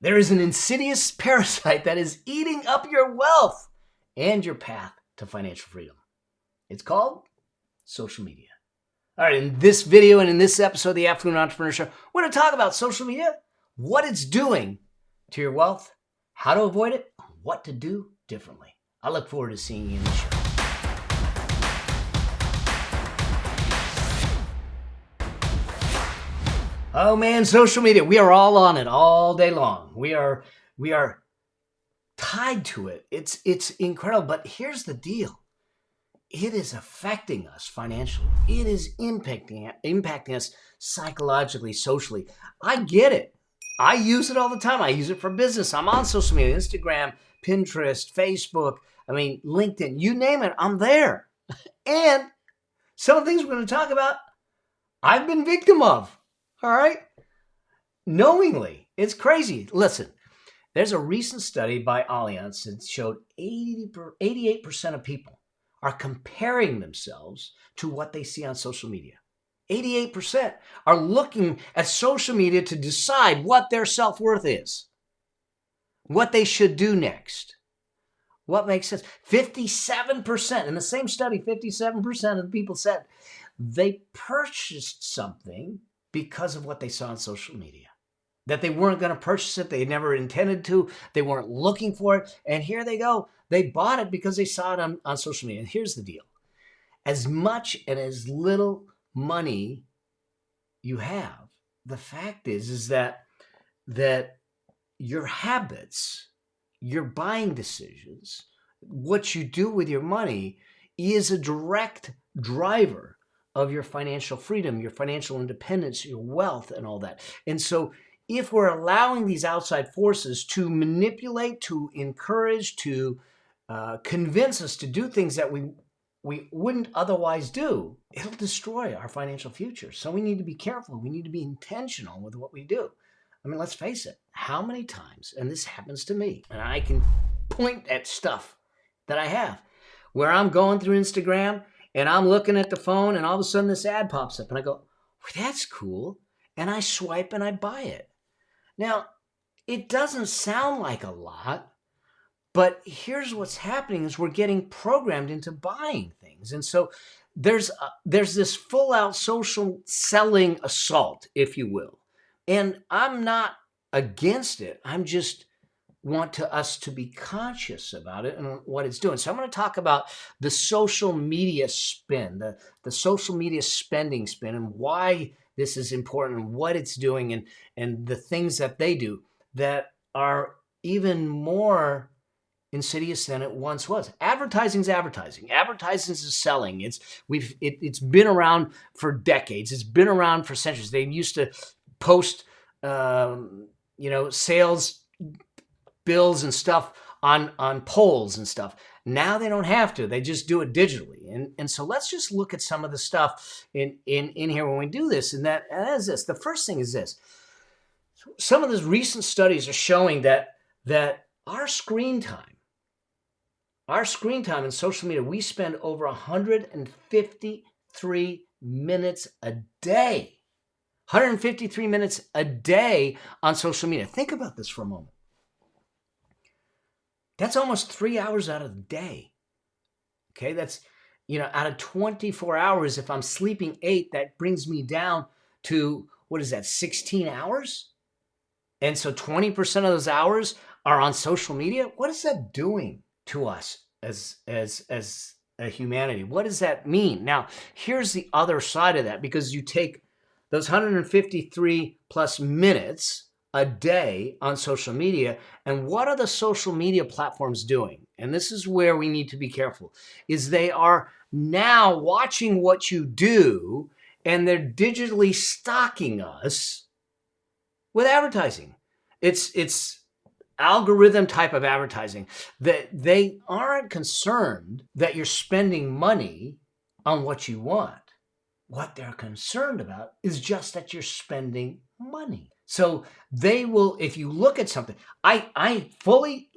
There is an insidious parasite that is eating up your wealth and your path to financial freedom. It's called social media. All right, in this video and in this episode of the Afternoon Entrepreneur Show, we're going to talk about social media, what it's doing to your wealth, how to avoid it, what to do differently. I look forward to seeing you in the show. Oh man, social media, we are all on it all day long. We are tied to it. It's incredible, but here's the deal. It is affecting us financially. It is impacting us psychologically, socially. I get it. I use it all the time. I use it for business. I'm on social media, Instagram, Pinterest, Facebook, LinkedIn, you name it, I'm there. And some of the things we're going to talk about, I've been victim of. All right? Knowingly. It's crazy. Listen, there's a recent study by Isnt that showed 88% of people are comparing themselves to what they see on social media. 88% are looking at social media to decide what their self-worth is, what they should do next, what makes sense. 57%, in the same study, 57% of the people said they purchased something because of what they saw on social media, that they weren't going to purchase it. They never intended to. They weren't looking for it. And here they go. They bought it because they saw it on social media. And here's the deal. As much and as little money you have, the fact is that your habits, your buying decisions, what you do with your money is a direct driver of your financial freedom, your financial independence, your wealth, and all that. And so if we're allowing these outside forces to manipulate, to encourage, to convince us to do things that we wouldn't otherwise do, it'll destroy our financial future. So we need to be careful. We need to be intentional with what we do. Let's face it. How many times, and this happens to me, and I can point at stuff that I have, where I'm going through Instagram, and I'm looking at the phone, and all of a sudden this ad pops up, and I go, well, that's cool. And I swipe and I buy it. Now, it doesn't sound like a lot, but here's what's happening is we're getting programmed into buying things. And so there's this full-out social selling assault, if you will. And I'm not against it. I'm just want us to be conscious about it and what it's doing. So I'm going to talk about the social media spin, the social media spending spin, and why this is important and what it's doing, and the things that they do that are even more insidious than it once was. Advertising's advertising. Advertising is selling. It's been around for decades. It's been around for centuries. They used to post sales bills and stuff on poles and stuff. Now they don't have to. They just do it digitally. And so let's just look at some of the stuff in here when we do this. And that is this. The first thing is this. Some of the recent studies are showing that our screen time in social media, we spend over 153 minutes a day. 153 minutes a day on social media. Think about this for a moment. That's almost 3 hours out of the day. Okay, that's, out of 24 hours, if I'm sleeping 8, that brings me down to, 16 hours? And so 20% of those hours are on social media. What is that doing to us as a humanity? What does that mean? Now, here's the other side of that, because you take those 153 plus minutes a day on social media, and what are the social media platforms doing? And this is where we need to be careful, is they are now watching what you do, and they're digitally stocking us with advertising. It's algorithm type of advertising, that they aren't concerned that you're spending money on what you want. What they're concerned about is just that you're spending money. So they will, if you look at something, I fully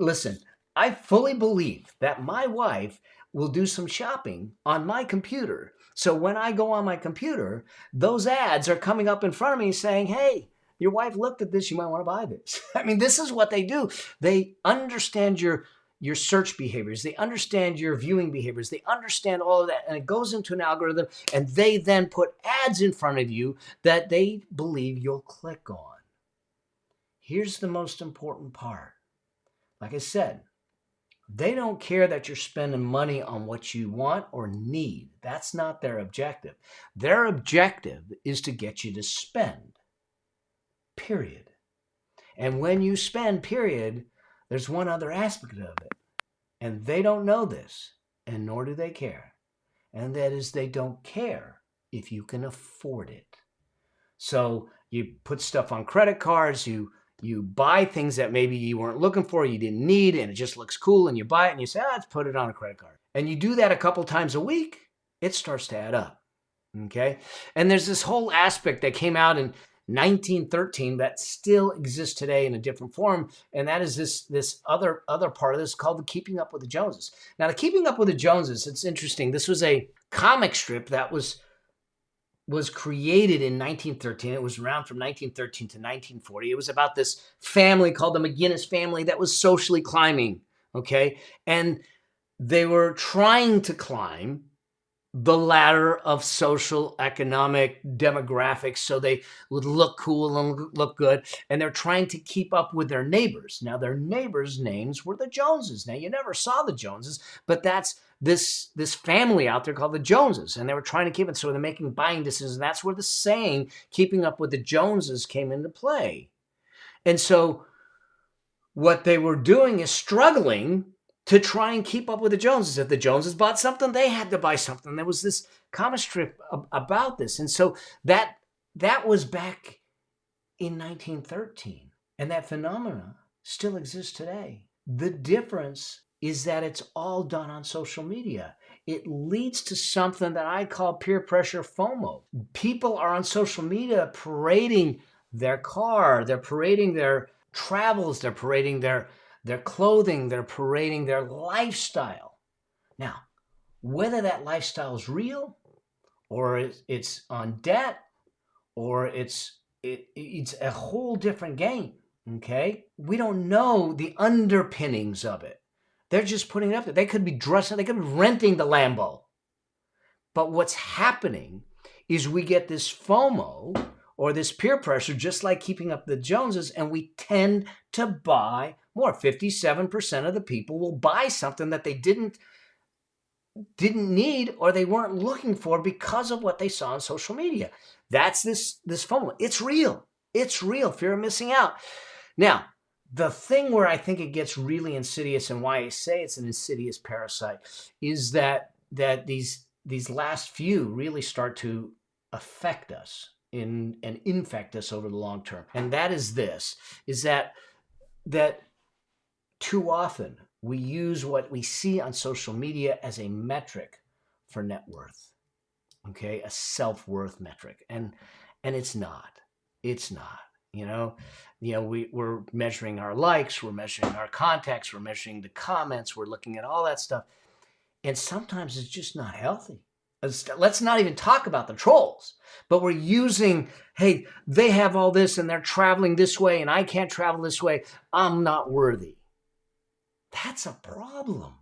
believe that my wife will do some shopping on my computer. So when I go on my computer, those ads are coming up in front of me saying, hey, your wife looked at this, you might want to buy this. I mean, this is what they do. They understand your search behaviors. They understand your viewing behaviors. They understand all of that. And it goes into an algorithm, and they then put ads in front of you that they believe you'll click on. Here's the most important part. Like I said, they don't care that you're spending money on what you want or need. That's not their objective. Their objective is to get you to spend, period. And when you spend, period, there's one other aspect of it. And they don't know this, and nor do they care. And that is, they don't care if you can afford it. So you put stuff on credit cards, you buy things that maybe you weren't looking for, you didn't need, and it just looks cool, and you buy it, and you say, let's put it on a credit card. And you do that a couple times a week, it starts to add up, okay? And there's this whole aspect that came out in 1913 that still exists today in a different form, and that is this other part of this called the Keeping Up with the Joneses. Now, the Keeping Up with the Joneses, it's interesting. This was a comic strip that was created in 1913. It was around from 1913 to 1940. It was about this family called the McGinnis family that was socially climbing, okay? And they were trying to climb the ladder of social, economic, demographics so they would look cool and look good. And they're trying to keep up with their neighbors. Now, their neighbors' names were the Joneses. Now, you never saw the Joneses, but that's this family out there called the Joneses. And they were trying to keep it. So they're making buying decisions. And that's where the saying, keeping up with the Joneses, came into play. And so what they were doing is struggling to try and keep up with the Joneses. If the Joneses bought something, they had to buy something. There was this comic strip about this. And so that was back in 1913. And that phenomena still exists today. The difference is that it's all done on social media. It leads to something that I call peer pressure FOMO. People are on social media parading their car, they're parading their travels, they're parading their clothing, they're parading their lifestyle. Now, whether that lifestyle is real, or it's on debt, or it's a whole different game, okay? We don't know the underpinnings of it. They're just putting it up there. They could be dressing, they could be renting the Lambo. But what's happening is we get this FOMO, or this peer pressure, just like Keeping Up the Joneses, and we tend to buy more. 57% of the people will buy something that they didn't need or they weren't looking for because of what they saw on social media. That's this FOMO. It's real. It's real. Fear of missing out. Now, the thing where I think it gets really insidious, and why I say it's an insidious parasite, is that these last few really start to affect us and infect us over the long term. And that is this, is that too often we use what we see on social media as a metric for net worth, okay? A self-worth metric. And it's not. It's not. We're measuring our likes, we're measuring our contacts, we're measuring the comments, we're looking at all that stuff. And sometimes it's just not healthy. Let's not even talk about the trolls, but we're using, hey, they have all this and they're traveling this way and I can't travel this way. I'm not worthy. That's a problem,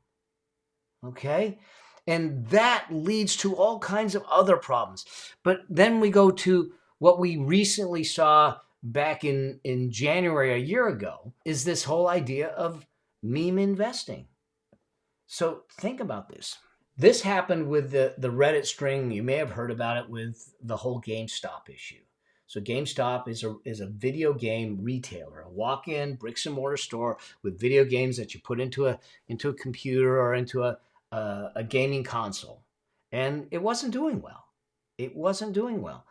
okay? And that leads to all kinds of other problems. But then we go to what we recently saw back in January a year ago, is this whole idea of meme investing. So think about this. This happened with the Reddit string. You may have heard about it with the whole GameStop issue. So GameStop is a video game retailer, a walk-in bricks and mortar store with video games that you put into a computer or into a gaming console. And it wasn't doing well. It wasn't doing well.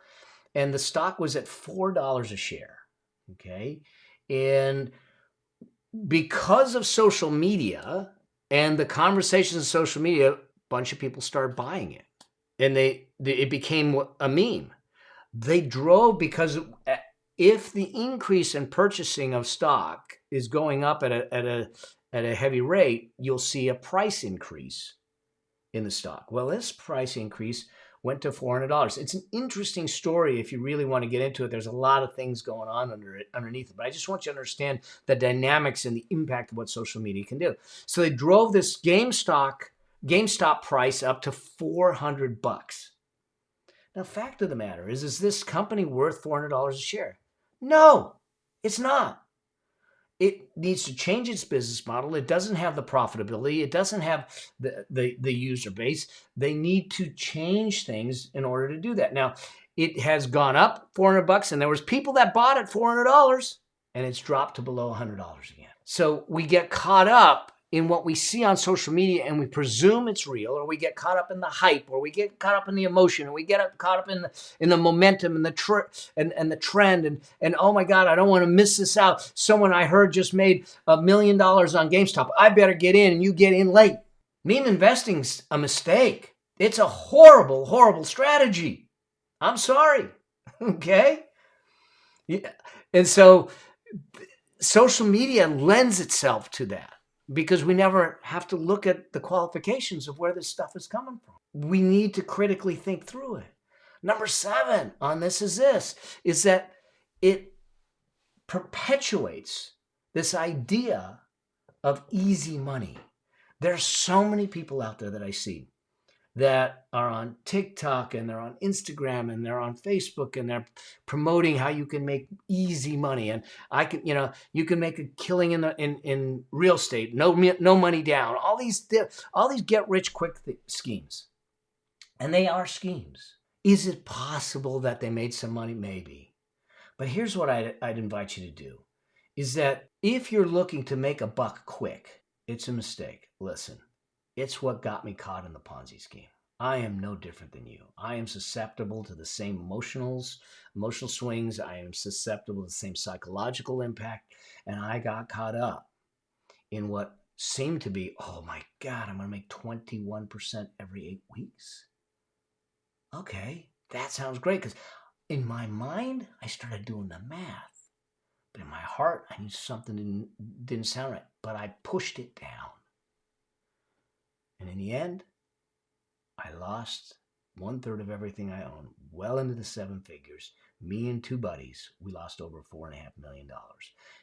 And the stock was at $4 a share, okay? And because of social media and the conversations of social media, a bunch of people started buying it. And it became a meme. They drove, because if the increase in purchasing of stock is going up at a heavy rate, you'll see a price increase in the stock. Well, this price increase went to $400. It's an interesting story if you really want to get into it. There's a lot of things going on underneath it. But I just want you to understand the dynamics and the impact of what social media can do. So they drove this GameStop price up to $400. Now, fact of the matter is this company worth $400 a share? No, it's not. It needs to change its business model. It doesn't have the profitability. It doesn't have the user base. They need to change things in order to do that. Now, it has gone up $400, and there was people that bought it $400, and it's dropped to below $100 again. So we get caught up in what we see on social media, and we presume it's real, or we get caught up in the hype, or we get caught up in the emotion, or we get caught up in the momentum and the trend, and oh my God, I don't want to miss this out. Someone I heard just made $1 million on GameStop. I better get in, and you get in late. Meme investing's a mistake. It's a horrible, horrible strategy. I'm sorry. Okay? Yeah. And so social media lends itself to that, because we never have to look at the qualifications of where this stuff is coming from. We need to critically think through it. Number 7 on this is that it perpetuates this idea of easy money. There's so many people out there that I see that are on TikTok, and they're on Instagram, and they're on Facebook, and they're promoting how you can make easy money. And you can make a killing in real estate, no money down, all these get rich quick schemes. And they are schemes. Is it possible that they made some money? Maybe. But here's what I'd invite you to do, is that if you're looking to make a buck quick, it's a mistake. Listen. It's what got me caught in the Ponzi scheme. I am no different than you. I am susceptible to the same emotional swings. I am susceptible to the same psychological impact. And I got caught up in what seemed to be, oh my God, I'm going to make 21% every 8 weeks. Okay, that sounds great, because in my mind, I started doing the math. But in my heart, I knew something didn't sound right. But I pushed it down. And in the end, I lost 1/3 of everything I own, well into the 7 figures. Me and 2 buddies, we lost over $4.5 million,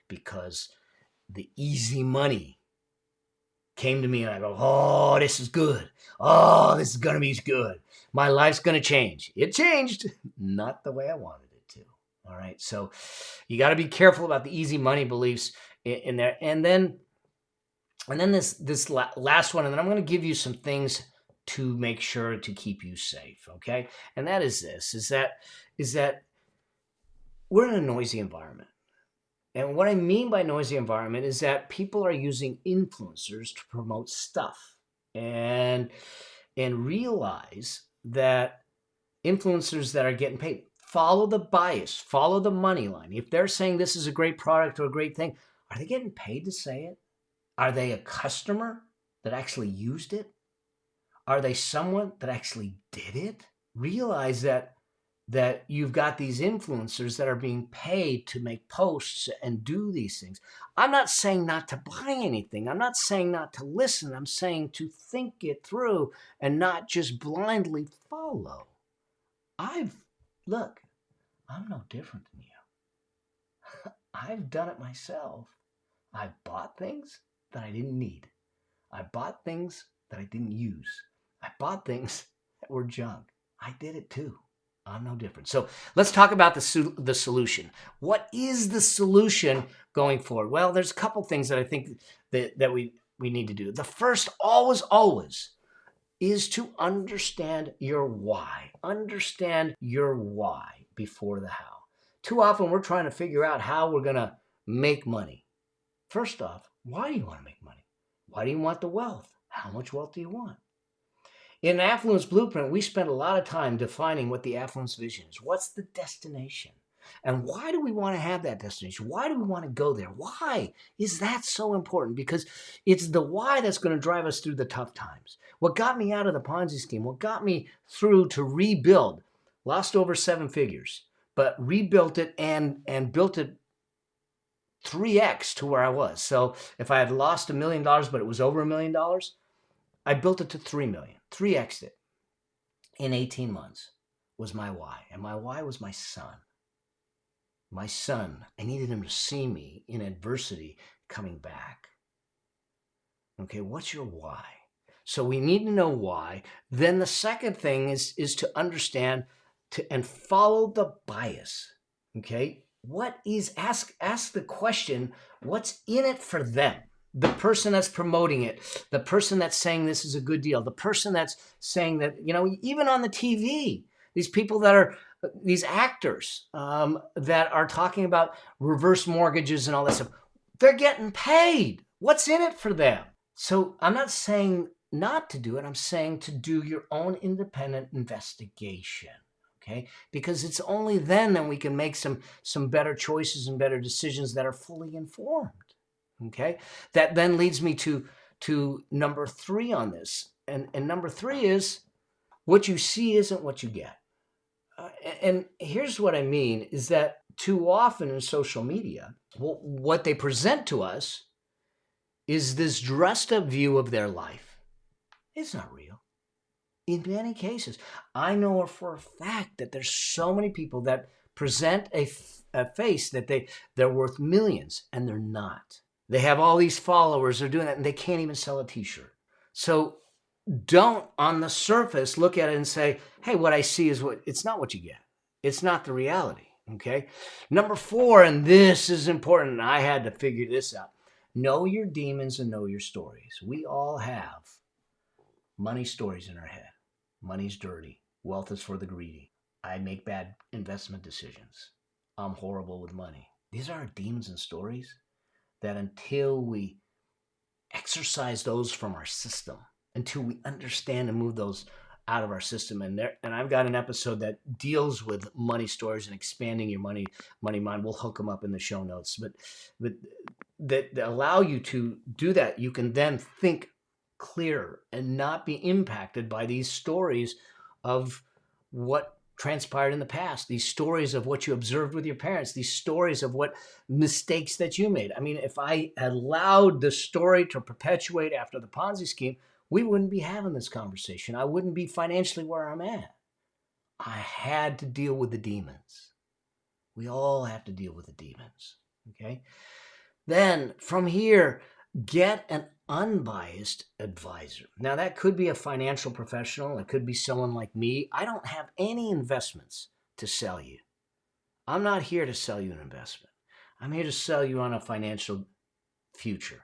because the easy money came to me, and I go, oh, this is good. Oh, this is going to be good. My life's going to change. It changed, not the way I wanted it to. All right. So you got to be careful about the easy money beliefs in there. And then this last one, and then I'm going to give you some things to make sure to keep you safe, okay? And that is this, is that we're in a noisy environment. And what I mean by noisy environment is that people are using influencers to promote stuff, and realize that influencers that are getting paid, follow the bias, follow the money line. If they're saying this is a great product or a great thing, are they getting paid to say it? Are they a customer that actually used it? Are they someone that actually did it? Realize that you've got these influencers that are being paid to make posts and do these things. I'm not saying not to buy anything. I'm not saying not to listen. I'm saying to think it through and not just blindly follow. Look, I'm no different than you. I've done it myself. I've bought things that I didn't need. I bought things that I didn't use. I bought things that were junk. I did it too. I'm no different. So let's talk about the solution. What is the solution going forward? Well, there's a couple things that I think that we need to do. The first, always, is to understand your why. Understand your why before the how. Too often we're trying to figure out how we're going to make money. First off, why do you want to make money? Why do you want the wealth? How much wealth do you want? In Affluence Blueprint, we spend a lot of time defining what the affluence vision is. What's the destination? And why do we want to have that destination? Why do we want to go there? Why is that so important? Because it's the why that's going to drive us through the tough times. What got me out of the Ponzi scheme, what got me through to rebuild, lost over 7 figures, but rebuilt it and built it 3x to where I was. So if I had lost $1 million, but it was over $1 million, I built it to 3 million, 3x'd it. in 18 months was my why. And my why was my son. My son, I needed him to see me in adversity coming back. Okay, what's your why? So we need to know why. Then the second thing is to understand and follow the bias. Okay, ask the question, what's in it for them? The person that's promoting it, the person that's saying this is a good deal, the person that's saying that, even on the TV, these people that are these actors that are talking about reverse mortgages and all that stuff, they're getting paid. What's in it for them? So I'm not saying not to do it. I'm saying to do your own independent investigation. Okay, because it's only then that we can make some better choices and better decisions that are fully informed. Okay, that then leads me to number 3 on this, and number 3 is what you see isn't what you get. And here's what I mean is that too often in social media, what they present to us is this dressed up view of their life. It's not real. In many cases, I know for a fact that there's so many people that present a face that they're worth millions, and they're not. They have all these followers, they're doing that, and they can't even sell a t-shirt. So don't, on the surface, look at it and say, hey, what I see is it's not what you get. It's not the reality, okay? Number 4, and this is important, and I had to figure this out. Know your demons and know your stories. We all have money stories in our head. Money's dirty. Wealth is for the greedy. I make bad investment decisions. I'm horrible with money. These are our demons and stories that until we exercise those from our system, until we understand and move those out of our system, and I've got an episode that deals with money stories and expanding your money mind. We'll hook them up in the show notes, but that allow you to do that. You can then think clear and not be impacted by these stories of what transpired in the past, these stories of what you observed with your parents, these stories of what mistakes that you made. I mean, if I allowed the story to perpetuate after the Ponzi scheme, we wouldn't be having this conversation. I wouldn't be financially where I'm at. I had to deal with the demons. We all have to deal with the demons, okay? Then from here, get an unbiased advisor. Now, that could be a financial professional. It could be someone like me. I don't have any investments to sell you. I'm not here to sell you an investment. I'm here to sell you on a financial future,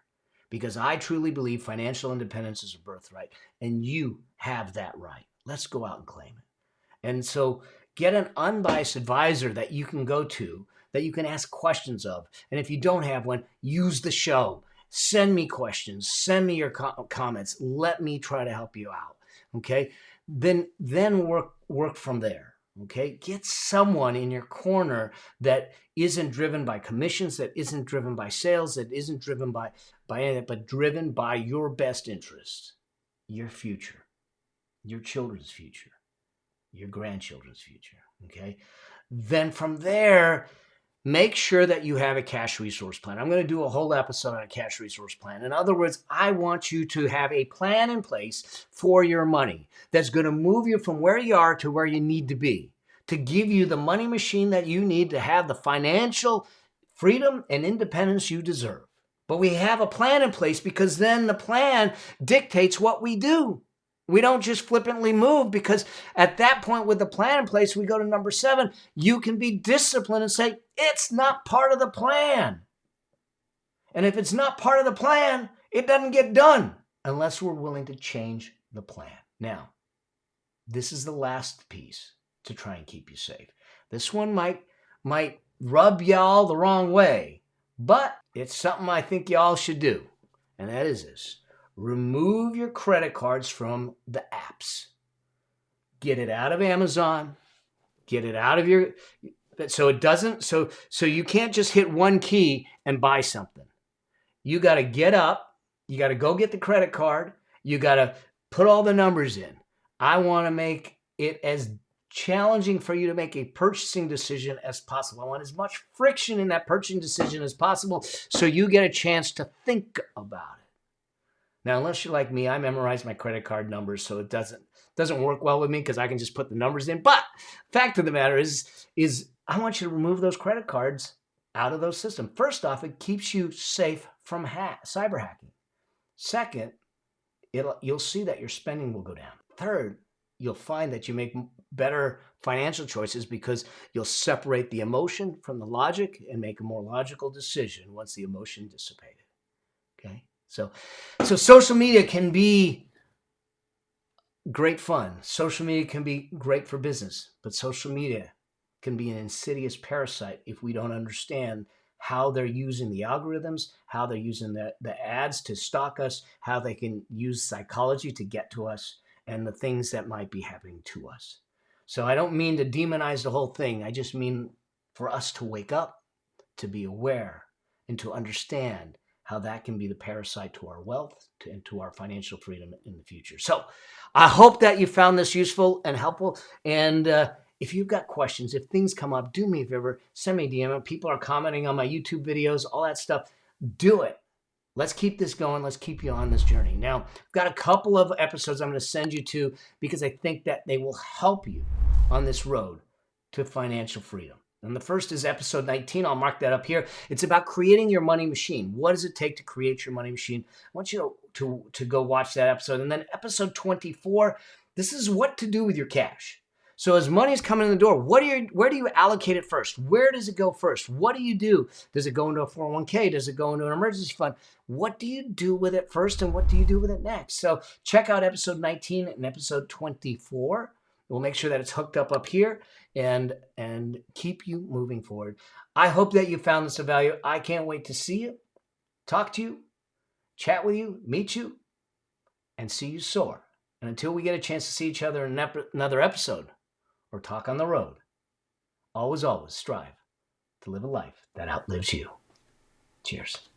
because I truly believe financial independence is a birthright, and you have that right. Let's go out and claim it. And so get an unbiased advisor that you can go to, that you can ask questions of. And if you don't have one, use the show. Send me questions. Send me your comments. Let me try to help you out. Okay? Then work from there. Okay? Get someone in your corner that isn't driven by commissions, that isn't driven by sales, that isn't driven by anything, but driven by your best interest, your future, your children's future, your grandchildren's future. Okay? Then from there, make sure that you have a cash resource plan. I'm going to do a whole episode on a cash resource plan. In other words, I want you to have a plan in place for your money that's going to move you from where you are to where you need to be, to give you the money machine that you need to have the financial freedom and independence you deserve. But we have a plan in place, because then the plan dictates what we do. We don't just flippantly move, because at that point with the plan in place, we go to number 7. You can be disciplined and say, it's not part of the plan. And if it's not part of the plan, it doesn't get done unless we're willing to change the plan. Now, this is the last piece to try and keep you safe. This one might rub y'all the wrong way, but it's something I think y'all should do. And that is this. Remove your credit cards from the apps. Get it out of Amazon. Get it out of your, so it doesn't, so you can't just hit one key and buy something. You got to get up. You got to go get the credit card. You got to put all the numbers in. I want to make it as challenging for you to make a purchasing decision as possible. I want as much friction in that purchasing decision as possible, so you get a chance to think about it. Now, unless you're like me, I memorize my credit card numbers, so it doesn't Doesn't work well with me because I can just put the numbers in. But fact of the matter is I want you to remove those credit cards out of those systems. First off, it keeps you safe from cyber hacking. Second, you'll see that your spending will go down. Third, you'll find that you make better financial choices because you'll separate the emotion from the logic and make a more logical decision once the emotion dissipated. Okay? So social media can be great fun. Social media can be great for business, but social media can be an insidious parasite if we don't understand how they're using the algorithms, how they're using the ads to stalk us, how they can use psychology to get to us, and the things that might be happening to us. So I don't mean to demonize the whole thing. I just mean for us to wake up, to be aware, and to understand how that can be the parasite to our wealth and to our financial freedom in the future. So I hope that you found this useful and helpful. And if you've got questions, if things come up, do me a favor, send me a DM. People are commenting on my YouTube videos, all that stuff. Do it. Let's keep this going. Let's keep you on this journey. Now, I've got a couple of episodes I'm going to send you to because I think that they will help you on this road to financial freedom. And the first is episode 19. I'll mark that up here. It's about creating your money machine. What does it take to create your money machine? I want you to go watch that episode. And then episode 24, this is what to do with your cash. So as money is coming in the door, where do you allocate it first? Where does it go first? What do you do? Does it go into a 401k? Does it go into an emergency fund? What do you do with it first and what do you do with it next? So check out episode 19 and episode 24. We'll make sure that it's hooked up here and keep you moving forward. I hope that you found this of value. I can't wait to see you, talk to you, chat with you, meet you, and see you soar. And until we get a chance to see each other in another episode or talk on the road, always strive to live a life that outlives you. Cheers.